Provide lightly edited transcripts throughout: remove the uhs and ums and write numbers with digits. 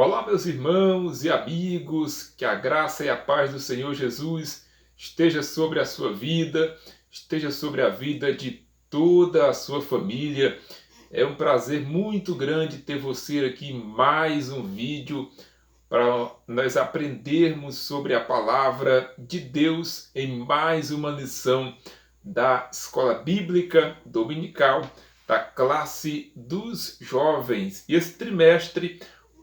Olá, meus irmãos e amigos, que a graça e a paz do Senhor Jesus esteja sobre a sua vida, esteja sobre a vida de toda a sua família. É um prazer muito grande ter você aqui em mais um vídeo para nós aprendermos sobre a palavra de Deus em mais uma lição da Escola Bíblica Dominical da classe dos jovens. E esse trimestre,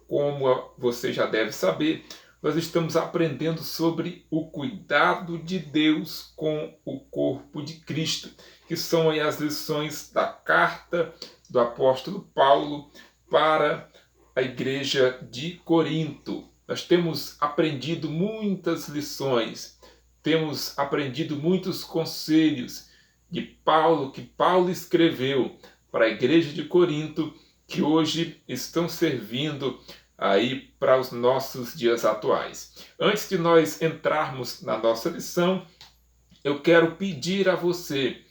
como você já deve saber, nós estamos aprendendo sobre o cuidado de Deus com o corpo de Cristo, que são aí as lições da carta do apóstolo Paulo para a igreja de Corinto. Nós temos aprendido muitas lições, temos aprendido muitos conselhos de Paulo, que Paulo escreveu para a igreja de Corinto, que hoje estão servindo aí para os nossos dias atuais. Antes de nós entrarmos na nossa lição, eu quero pedir a você,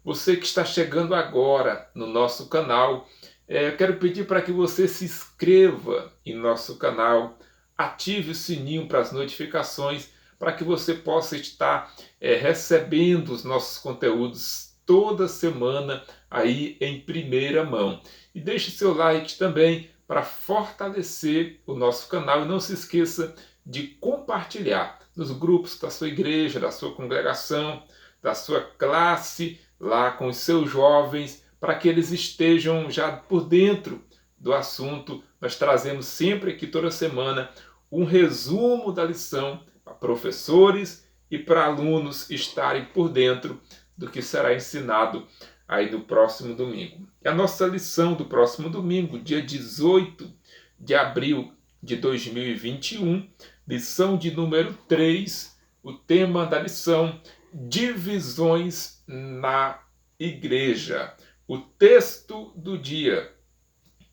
você que está chegando agora no nosso canal, eu quero pedir para que você se inscreva em nosso canal, ative o sininho para as notificações, para que você possa estar recebendo os nossos conteúdos toda semana aí em primeira mão. E deixe seu like também para fortalecer o nosso canal, e não se esqueça de compartilhar nos grupos da sua igreja, da sua congregação, da sua classe, lá com os seus jovens, para que eles estejam já por dentro do assunto. Nós trazemos sempre aqui toda semana um resumo da lição para professores e para alunos estarem por dentro do que será ensinado aí no próximo domingo. E a nossa lição do próximo domingo, dia 18 de abril de 2021, lição de número 3, o tema da lição: divisões na igreja. O texto do dia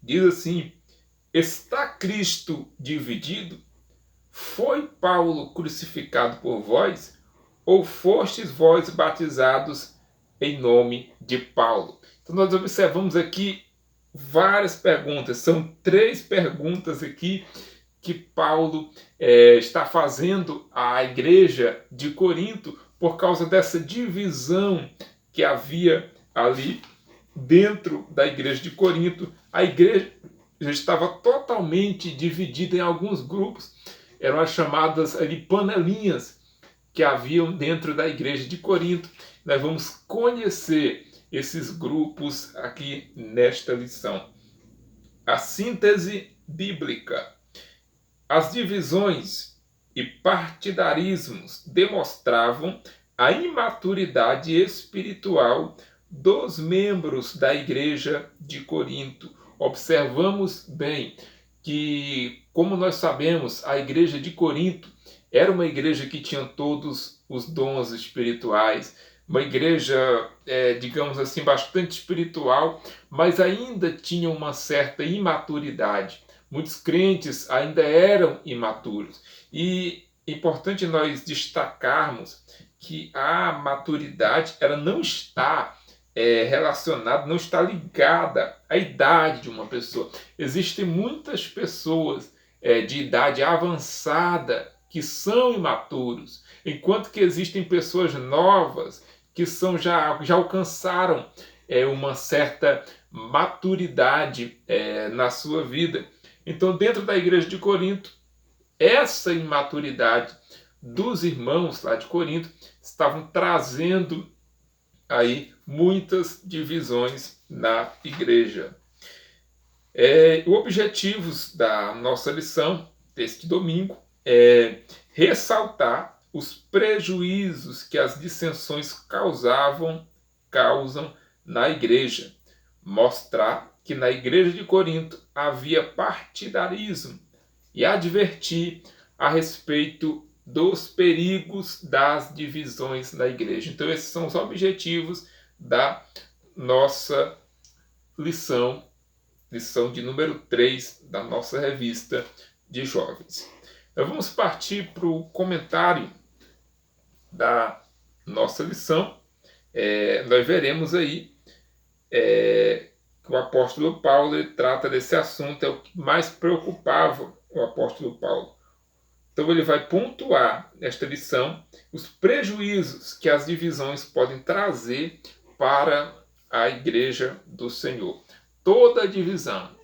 diz assim: está Cristo dividido? Foi Paulo crucificado por vós? Ou fostes vós batizados em nome de Paulo? Então nós observamos aqui várias perguntas, são 3 perguntas aqui que Paulo está fazendo à igreja de Corinto por causa dessa divisão que havia ali dentro da igreja de Corinto. A igreja já estava totalmente dividida em alguns grupos, eram as chamadas ali panelinhas que haviam dentro da igreja de Corinto. Nós vamos conhecer esses grupos aqui nesta lição. A síntese bíblica. As divisões e partidarismos demonstravam a imaturidade espiritual dos membros da igreja de Corinto. Observamos bem que, como nós sabemos, a igreja de Corinto era uma igreja que tinha todos os dons espirituais, uma igreja, digamos assim, bastante espiritual, mas ainda tinha uma certa imaturidade. Muitos crentes ainda eram imaturos. E é importante nós destacarmos que a maturidade ela não está relacionada, não está ligada à idade de uma pessoa. Existem muitas pessoas de idade avançada que são imaturos, enquanto que existem pessoas novas que já alcançaram uma certa maturidade na sua vida. Então, dentro da igreja de Corinto, essa imaturidade dos irmãos lá de Corinto estavam trazendo aí muitas divisões na igreja. O objetivo da nossa lição deste domingo é ressaltar os prejuízos que as dissensões causam na igreja, mostrar que na igreja de Corinto havia partidarismo e advertir a respeito dos perigos das divisões na igreja. Então esses são os objetivos da nossa lição de número 3 da nossa revista de jovens. Nós vamos partir para o comentário da nossa lição. Nós veremos aí que o apóstolo Paulo trata desse assunto, é o que mais preocupava o apóstolo Paulo. Então ele vai pontuar nesta lição os prejuízos que as divisões podem trazer para a igreja do Senhor. Toda divisão,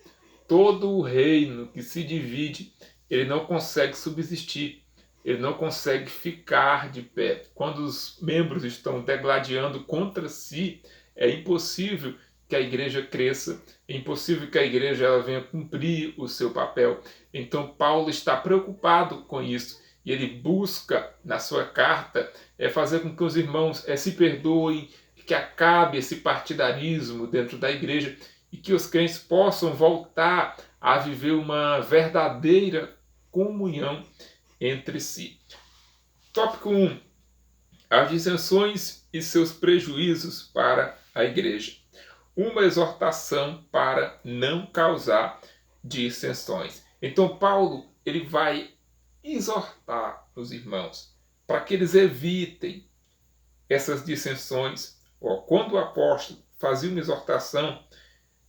todo o reino que se divide, ele não consegue subsistir, ele não consegue ficar de pé. Quando os membros estão degladiando contra si, é impossível que a igreja cresça, é impossível que a igreja ela venha cumprir o seu papel. Então Paulo está preocupado com isso e ele busca na sua carta fazer com que os irmãos se perdoem, que acabe esse partidarismo dentro da igreja e que os crentes possam voltar a viver uma verdadeira comunhão entre si. Tópico 1. As dissensões e seus prejuízos para a igreja. Uma exortação para não causar dissensões. Então Paulo ele vai exortar os irmãos para que eles evitem essas dissensões. Quando o apóstolo fazia uma exortação,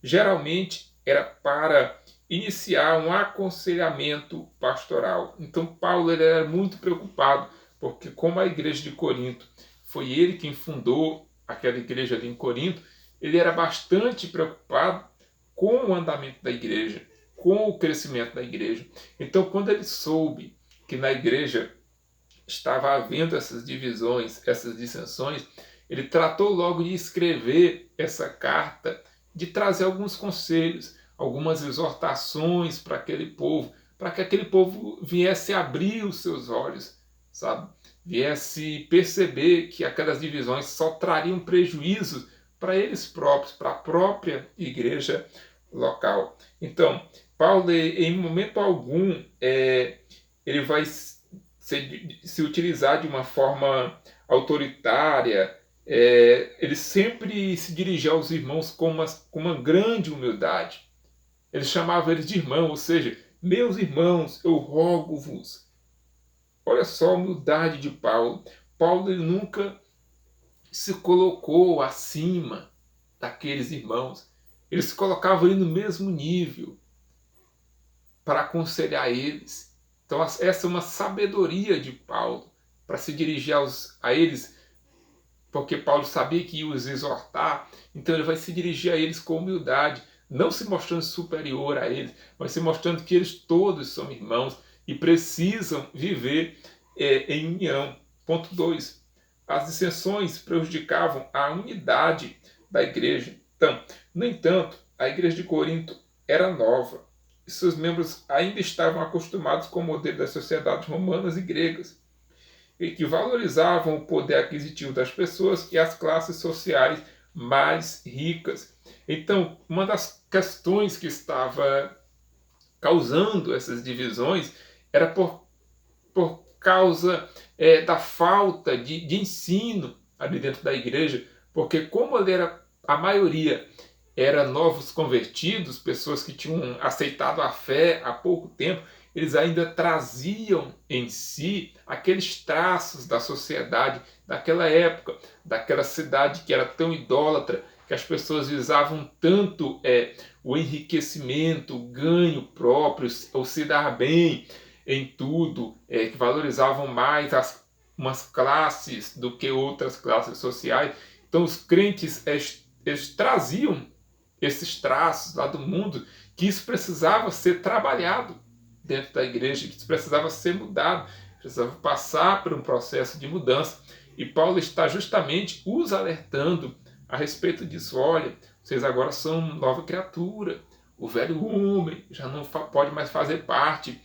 geralmente era para iniciar um aconselhamento pastoral. Então Paulo ele era muito preocupado, porque como a igreja de Corinto foi ele quem fundou aquela igreja ali em Corinto, ele era bastante preocupado com o andamento da igreja, com o crescimento da igreja. Então quando ele soube que na igreja estava havendo essas divisões, essas dissensões, ele tratou logo de escrever essa carta, de trazer alguns conselhos, algumas exortações para aquele povo, para que aquele povo viesse abrir os seus olhos, sabe? Viesse perceber que aquelas divisões só trariam prejuízo para eles próprios, para a própria igreja local. Então, Paulo, em momento algum, ele vai se utilizar de uma forma autoritária. Ele sempre se dirigia aos irmãos com uma grande humildade. Ele chamava eles de irmão, ou seja, meus irmãos, eu rogo-vos. Olha só a humildade de Paulo. Paulo ele nunca se colocou acima daqueles irmãos. Ele se colocava ali no mesmo nível para aconselhar eles. Então essa é uma sabedoria de Paulo para se dirigir a eles, porque Paulo sabia que ia os exortar, então ele vai se dirigir a eles com humildade, não se mostrando superior a eles, mas se mostrando que eles todos são irmãos e precisam viver em união. Ponto 2. As dissensões prejudicavam a unidade da igreja. Então, no entanto, a igreja de Corinto era nova e seus membros ainda estavam acostumados com o modelo das sociedades romanas e gregas, e que valorizavam o poder aquisitivo das pessoas e as classes sociais mais ricas. Então, uma das questões que estava causando essas divisões era por causa da falta de ensino ali dentro da igreja, porque como a maioria era novos convertidos, pessoas que tinham aceitado a fé há pouco tempo, eles ainda traziam em si aqueles traços da sociedade daquela época, daquela cidade que era tão idólatra, que as pessoas visavam tanto o enriquecimento, o ganho próprio, o se dar bem em tudo, que valorizavam mais umas classes do que outras classes sociais. Então os crentes eles traziam esses traços lá do mundo, que isso precisava ser trabalhado dentro da igreja, que isso precisava ser mudado, precisava passar por um processo de mudança. E Paulo está justamente os alertando a respeito disso. Olha, vocês agora são nova criatura, o velho homem já não pode mais fazer parte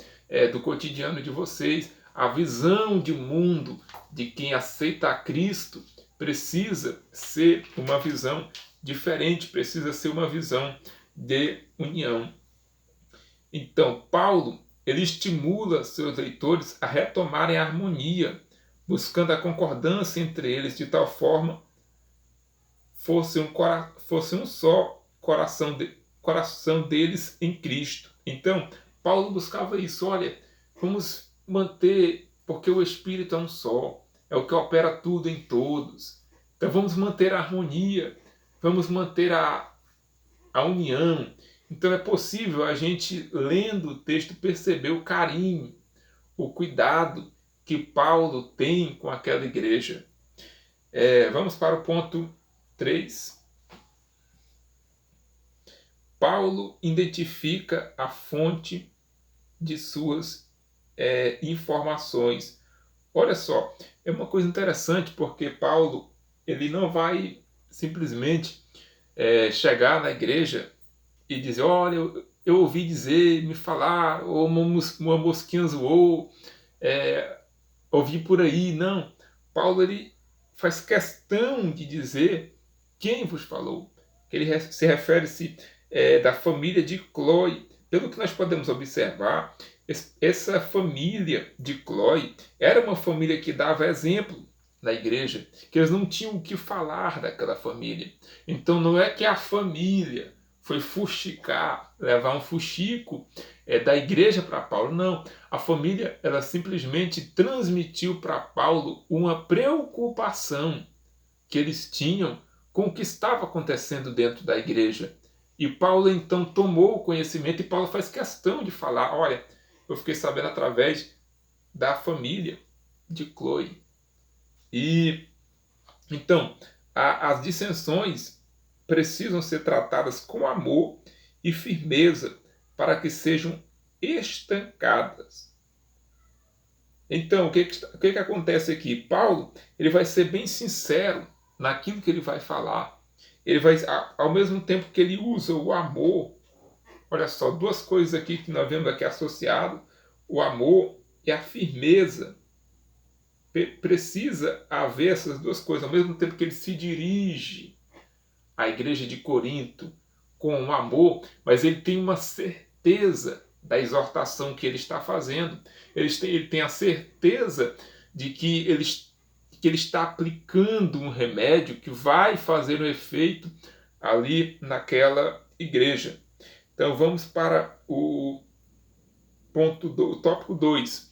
do cotidiano de vocês. A visão de mundo de quem aceita a Cristo precisa ser uma visão diferente, precisa ser uma visão de união. Então, Paulo ele estimula seus leitores a retomarem a harmonia, buscando a concordância entre eles, de tal forma fosse um só coração deles em Cristo. Então, Paulo buscava isso. Olha, vamos manter, porque o Espírito é um só, é o que opera tudo em todos. Então vamos manter a harmonia, vamos manter a união. Então é possível a gente, lendo o texto, perceber o carinho, o cuidado que Paulo tem com aquela igreja. Vamos para o ponto 3. Paulo identifica a fonte de suas informações. Olha só, é uma coisa interessante porque Paulo ele não vai simplesmente chegar na igreja e dizer, olha, eu ouvi dizer, me falar, ou uma mosquinha zoou, ouvi por aí. Não, Paulo ele faz questão de dizer quem vos falou. Ele se refere-se da família de Cloe. Pelo que nós podemos observar, essa família de Cloe era uma família que dava exemplo na igreja, que eles não tinham o que falar daquela família. Então não é que a família foi fuxicar, levar um fuxico da igreja para Paulo. Não, a família ela simplesmente transmitiu para Paulo uma preocupação que eles tinham com o que estava acontecendo dentro da igreja. E Paulo então tomou o conhecimento e Paulo faz questão de falar, olha, eu fiquei sabendo através da família de Cloe. E então, as dissensões precisam ser tratadas com amor e firmeza para que sejam estancadas. Então, o que acontece aqui? Paulo ele vai ser bem sincero naquilo que ele vai falar. Ele vai, ao mesmo tempo que ele usa o amor, olha só, duas coisas aqui que nós vemos aqui associado, o amor e a firmeza. Precisa haver essas duas coisas, ao mesmo tempo que ele se dirige à igreja de Corinto com amor, mas ele tem uma certeza da exortação que ele está fazendo. Ele tem a certeza de que ele está aplicando um remédio que vai fazer um efeito ali naquela igreja. Então vamos para o tópico 2.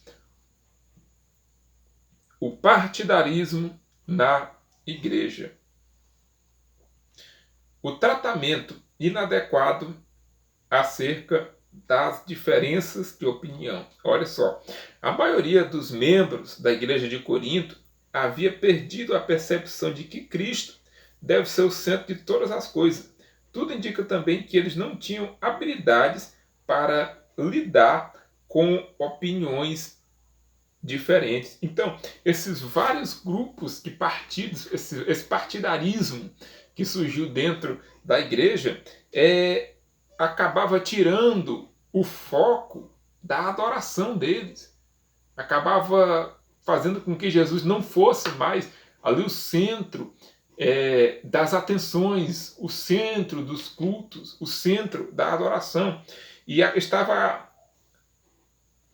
O partidarismo na igreja. O tratamento inadequado acerca das diferenças de opinião. Olha só, a maioria dos membros da igreja de Corinto havia perdido a percepção de que Cristo deve ser o centro de todas as coisas. Tudo indica também que eles não tinham habilidades para lidar com opiniões diferentes. Então, esses vários grupos de partidos, esse partidarismo que surgiu dentro da igreja, acabava tirando o foco da adoração deles. Acabava fazendo com que Jesus não fosse mais ali o centro das atenções, o centro dos cultos, o centro da adoração. E estava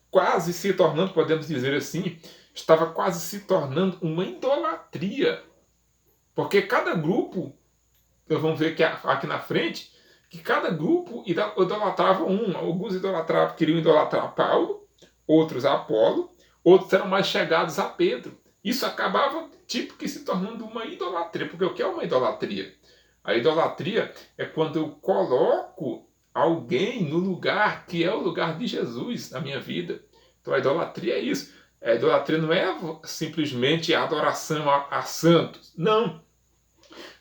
quase se tornando, podemos dizer assim, estava quase se tornando uma idolatria. Porque cada grupo, nós vamos ver aqui na frente, que cada grupo idolatrava um. Alguns queriam idolatrar Paulo, outros a Apolo, outros eram mais chegados a Pedro. Isso acabava tipo que se tornando uma idolatria. Porque o que é uma idolatria? A idolatria é quando eu coloco alguém no lugar que é o lugar de Jesus na minha vida. Então a idolatria é isso. A idolatria não é simplesmente a adoração a santos. Não.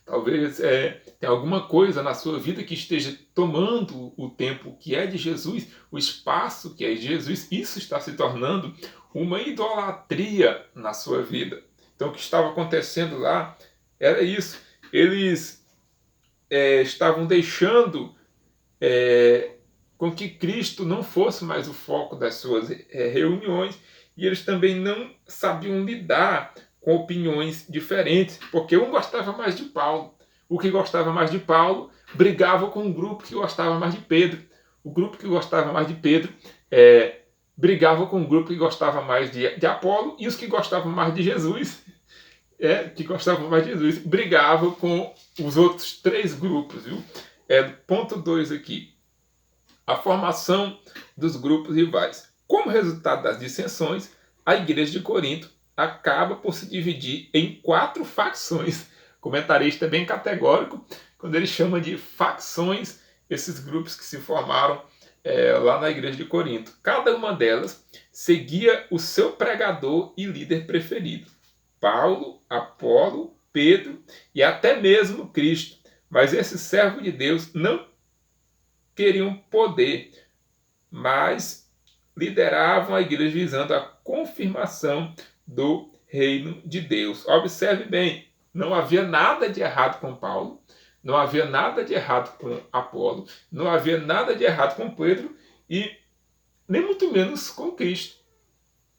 Talvez tenha alguma coisa na sua vida que esteja tomando o tempo que é de Jesus, o espaço que é de Jesus. Isso está se tornando uma idolatria na sua vida. Então o que estava acontecendo lá era isso. Eles estavam deixando com que Cristo não fosse mais o foco das suas reuniões, e eles também não sabiam lidar com opiniões diferentes, porque um gostava mais de Paulo. O que gostava mais de Paulo brigava com o grupo que gostava mais de Pedro. O grupo que gostava mais de Pedro brigava com o grupo que gostava mais de Apolo, e os que gostavam mais de Jesus brigavam com os outros três grupos, viu? Ponto 2 aqui. A formação dos grupos rivais. Como resultado das dissensões, a igreja de Corinto acaba por se dividir em 4 facções. O comentarista é bem categórico quando ele chama de facções esses grupos que se formaram lá na igreja de Corinto. Cada uma delas seguia o seu pregador e líder preferido. Paulo, Apolo, Pedro e até mesmo Cristo. Mas esses servos de Deus não queriam poder, mas lideravam a igreja visando a confirmação do reino de Deus. Observe bem, não havia nada de errado com Paulo, não havia nada de errado com Apolo, não havia nada de errado com Pedro e nem muito menos com Cristo.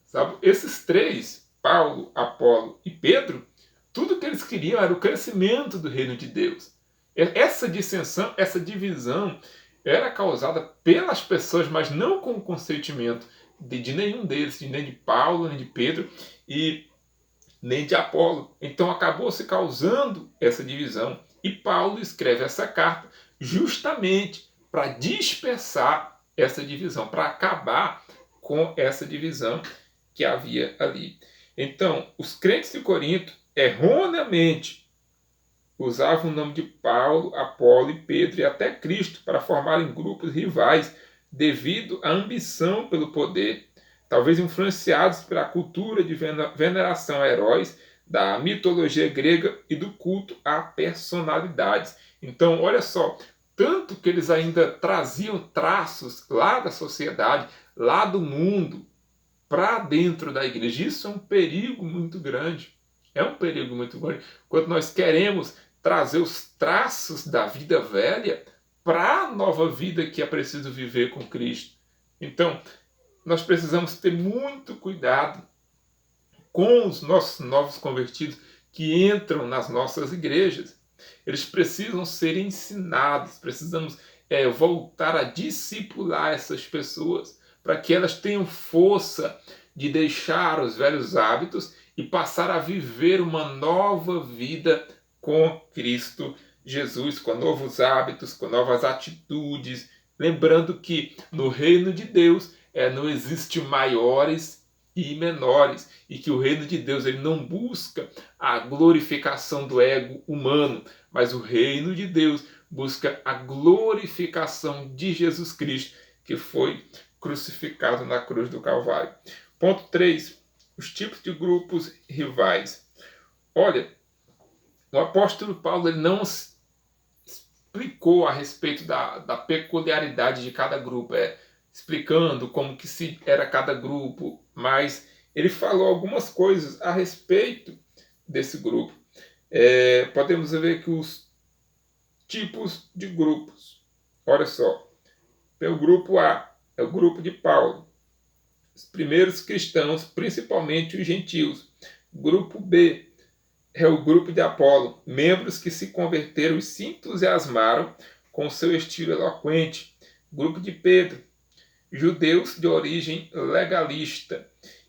Sabe? Esses três, Paulo, Apolo e Pedro, tudo que eles queriam era o crescimento do reino de Deus. Essa dissensão, essa divisão era causada pelas pessoas, mas não com o consentimento de nenhum deles, nem de Paulo, nem de Pedro e nem de Apolo. Então acabou se causando essa divisão. E Paulo escreve essa carta justamente para dispersar essa divisão, para acabar com essa divisão que havia ali. Então, os crentes de Corinto erroneamente usavam o nome de Paulo, Apolo e Pedro e até Cristo para formarem grupos rivais devido à ambição pelo poder, talvez influenciados pela cultura de veneração a heróis, da mitologia grega e do culto a personalidades. Então, olha só, tanto que eles ainda traziam traços lá da sociedade, lá do mundo, para dentro da igreja. Isso é um perigo muito grande. É um perigo muito grande. Quando nós queremos trazer os traços da vida velha para a nova vida que é preciso viver com Cristo. Então, nós precisamos ter muito cuidado com os nossos novos convertidos que entram nas nossas igrejas. Eles precisam ser ensinados, precisamos voltar a discipular essas pessoas para que elas tenham força de deixar os velhos hábitos e passar a viver uma nova vida com Cristo Jesus, com novos hábitos, com novas atitudes. Lembrando que no reino de Deus não existe maiores e menores, e que o reino de Deus ele não busca a glorificação do ego humano, mas o reino de Deus busca a glorificação de Jesus Cristo, que foi crucificado na cruz do Calvário. Ponto 3. Os tipos de grupos rivais. Olha, o apóstolo Paulo ele não explicou a respeito da peculiaridade de cada grupo, explicando como que era cada grupo, mas ele falou algumas coisas a respeito desse grupo. Podemos ver que os tipos de grupos. Olha só, tem o grupo A, é o grupo de Paulo, os primeiros cristãos, principalmente os gentios. Grupo B é o grupo de Apolo, membros que se converteram e se entusiasmaram com seu estilo eloquente. Grupo de Pedro, judeus de origem legalista.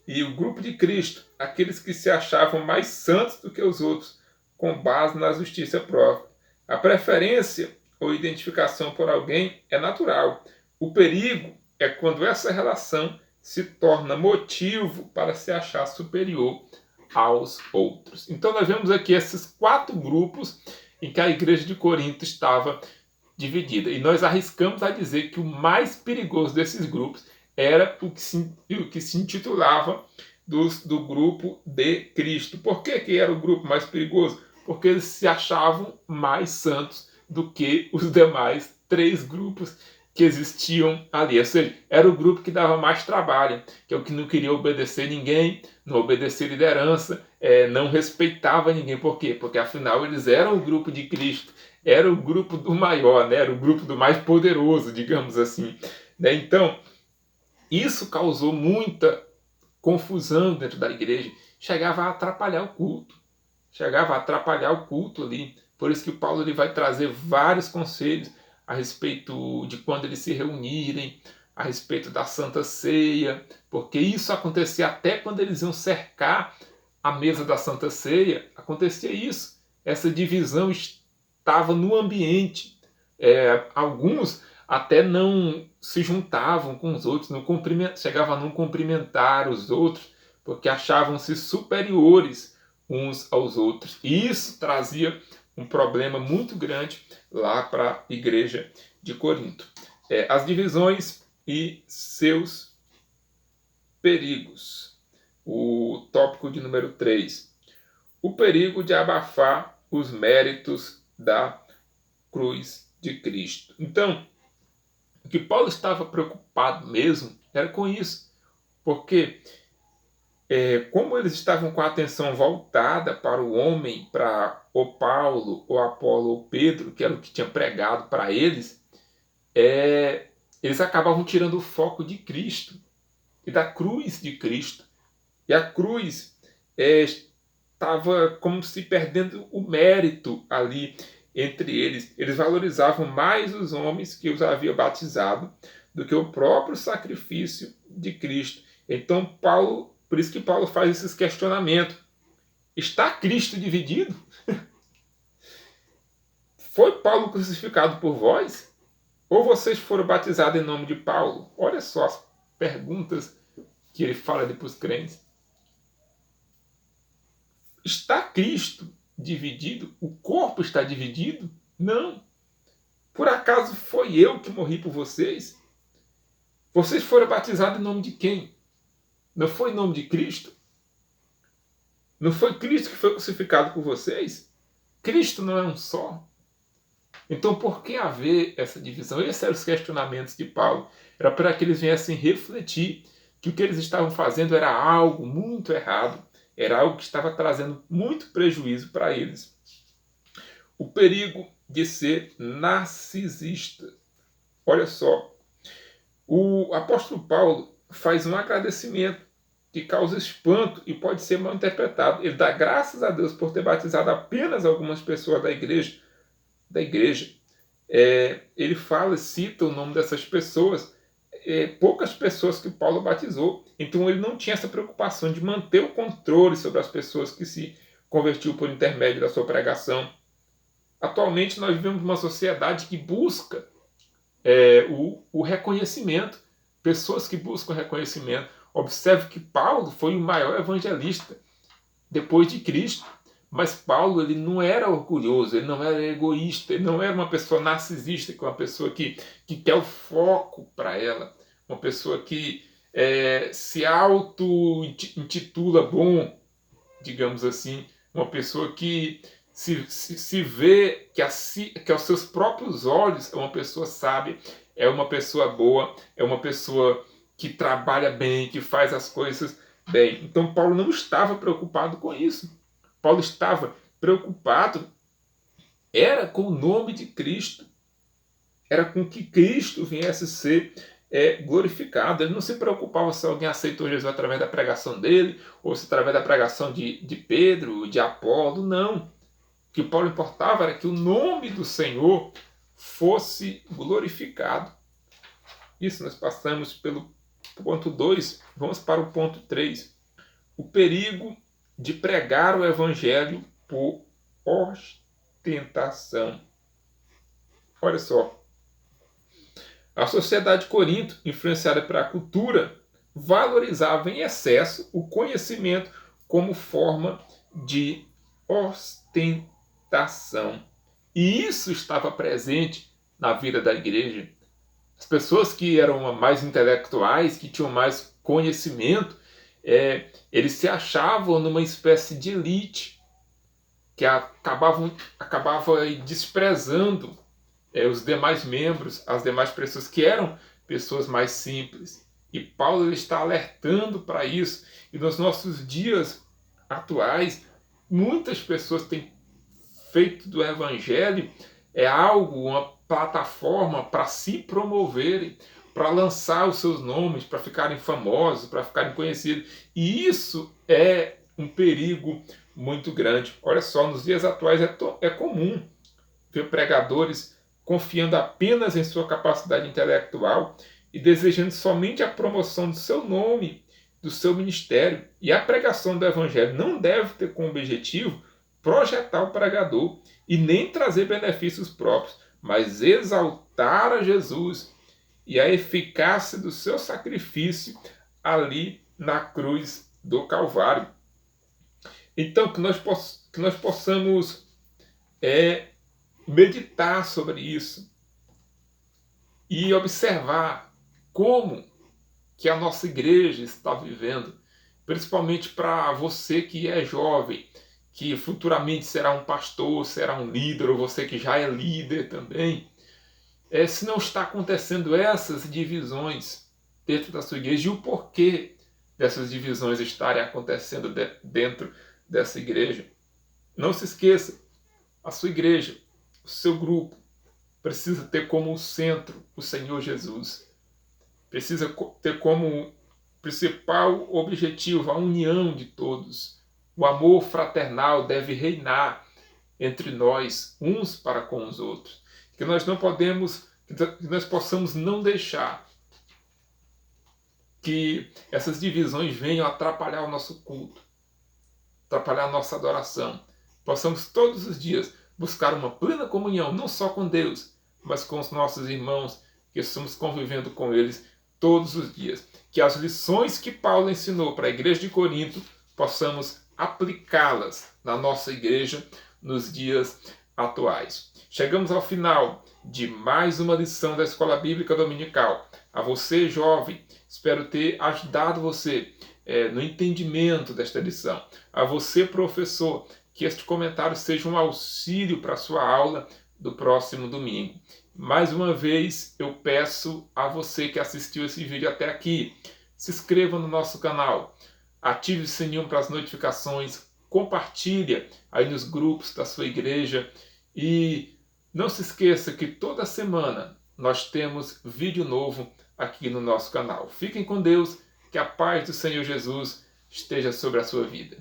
E o grupo de Cristo, aqueles que se achavam mais santos do que os outros, com base na justiça própria. A preferência ou identificação por alguém é natural. O perigo é quando essa relação se torna motivo para se achar superior aos outros. Então nós vemos aqui esses 4 grupos em que a igreja de Corinto estava dividida. E nós arriscamos a dizer que o mais perigoso desses grupos era o que se intitulava do grupo de Cristo. Por que era o grupo mais perigoso? Porque eles se achavam mais santos do que os demais 3 grupos que existiam ali. Ou seja, era o grupo que dava mais trabalho, que é o que não queria obedecer ninguém, não obedecer liderança, não respeitava ninguém. Por quê? Porque afinal eles eram o grupo de Cristo, era o grupo do maior, né? Era o grupo do mais poderoso, digamos assim. Né? Então, isso causou muita confusão dentro da igreja, chegava a atrapalhar o culto. Chegava a atrapalhar o culto ali. Por isso que Paulo ele vai trazer vários conselhos a respeito de quando eles se reunirem, a respeito da Santa Ceia, porque isso acontecia até quando eles iam cercar a mesa da Santa Ceia, acontecia isso. Essa divisão estava no ambiente. Alguns até não se juntavam com os outros, chegavam a não cumprimentar os outros, porque achavam-se superiores uns aos outros. E isso trazia um problema muito grande lá para a igreja de Corinto. As divisões e seus perigos. O tópico de número 3. O perigo de abafar os méritos da cruz de Cristo. Então, o que Paulo estava preocupado mesmo era com isso, porque como eles estavam com a atenção voltada para o homem, para o Paulo, o Apolo ou Pedro, que era o que tinha pregado para eles, eles acabavam tirando o foco de Cristo e da cruz de Cristo. E a cruz estava como se perdendo o mérito ali entre eles. Eles valorizavam mais os homens que os haviam batizado do que o próprio sacrifício de Cristo. Então, por isso que Paulo faz esses questionamentos. Está Cristo dividido? Foi Paulo crucificado por vós? Ou vocês foram batizados em nome de Paulo? Olha só as perguntas que ele fala ali para os crentes. Está Cristo dividido? O corpo está dividido? Não. Por acaso foi eu que morri por vocês? Vocês foram batizados em nome de quem? Não foi em nome de Cristo? Não foi Cristo que foi crucificado por vocês? Cristo não é um só? Então, por que haver essa divisão? Esses eram os questionamentos de Paulo. Era para que eles viessem refletir que o que eles estavam fazendo era algo muito errado. Era algo que estava trazendo muito prejuízo para eles. O perigo de ser narcisista. Olha só, o apóstolo Paulo faz um agradecimento que causa espanto e pode ser mal interpretado. Ele dá graças a Deus por ter batizado apenas algumas pessoas da igreja. Ele fala, cita o nome dessas pessoas, poucas pessoas que Paulo batizou. Então ele não tinha essa preocupação de manter o controle sobre as pessoas que se convertiu por intermédio da sua pregação. Atualmente nós vivemos uma sociedade que busca o reconhecimento, pessoas que buscam reconhecimento. Observe que Paulo foi o maior evangelista depois de Cristo. Mas Paulo, ele não era orgulhoso, ele não era egoísta, ele não era uma pessoa narcisista, que é uma pessoa que quer o foco para ela, uma pessoa que se auto-intitula bom, digamos assim, uma pessoa que se vê que aos seus próprios olhos é uma pessoa sábia, é uma pessoa boa, é uma pessoa que trabalha bem, que faz as coisas bem. Então Paulo não estava preocupado com isso. Paulo estava preocupado era com o nome de Cristo, era com que Cristo viesse ser glorificado. Ele não se preocupava se alguém aceitou Jesus através da pregação dele, ou se através da pregação de Pedro, de Apolo, não. O que Paulo importava era que o nome do Senhor fosse glorificado. Isso nós passamos pelo ponto 2, vamos para o ponto 3. O perigo de pregar o evangelho por ostentação. Olha só. A sociedade de Corinto, influenciada pela cultura, valorizava em excesso o conhecimento como forma de ostentação. E isso estava presente na vida da igreja. As pessoas que eram mais intelectuais, que tinham mais conhecimento, eles se achavam numa espécie de elite, que acabava desprezando os demais membros, as demais pessoas que eram pessoas mais simples. E Paulo ele está alertando para isso. E nos nossos dias atuais, muitas pessoas têm feito do evangelho algo, uma plataforma para se promoverem, para lançar os seus nomes, para ficarem famosos, para ficarem conhecidos. E isso é um perigo muito grande. Olha só, nos dias atuais é comum ver pregadores confiando apenas em sua capacidade intelectual e desejando somente a promoção do seu nome, do seu ministério. E a pregação do evangelho não deve ter como objetivo projetar o pregador e nem trazer benefícios próprios, mas exaltar a Jesus e a eficácia do seu sacrifício ali na cruz do Calvário. Então, que nós possamos meditar sobre isso. e observar como que a nossa igreja está vivendo, principalmente para você que é jovem, que futuramente será um pastor, será um líder, ou você que já é líder também, se não está acontecendo essas divisões dentro da sua igreja e o porquê dessas divisões estarem acontecendo dentro dessa igreja. Não se esqueça, a sua igreja, o seu grupo, precisa ter como centro o Senhor Jesus. Precisa ter como principal objetivo a união de todos. O amor fraternal deve reinar entre nós, uns para com os outros. Que nós não podemos, que nós possamos não deixar que essas divisões venham atrapalhar o nosso culto, atrapalhar a nossa adoração. Possamos todos os dias buscar uma plena comunhão, não só com Deus, mas com os nossos irmãos, que estamos convivendo com eles todos os dias. Que as lições que Paulo ensinou para a igreja de Corinto, possamos aplicá-las na nossa igreja nos dias atuais. Chegamos ao final de mais uma lição da Escola Bíblica Dominical. A você, jovem, espero ter ajudado você no entendimento desta lição. A você, professor, que este comentário seja um auxílio para a sua aula do próximo domingo. Mais uma vez, eu peço a você que assistiu esse vídeo até aqui, se inscreva no nosso canal, ative o sininho para as notificações, compartilhe aí nos grupos da sua igreja e não se esqueça que toda semana nós temos vídeo novo aqui no nosso canal. Fiquem com Deus, que a paz do Senhor Jesus esteja sobre a sua vida.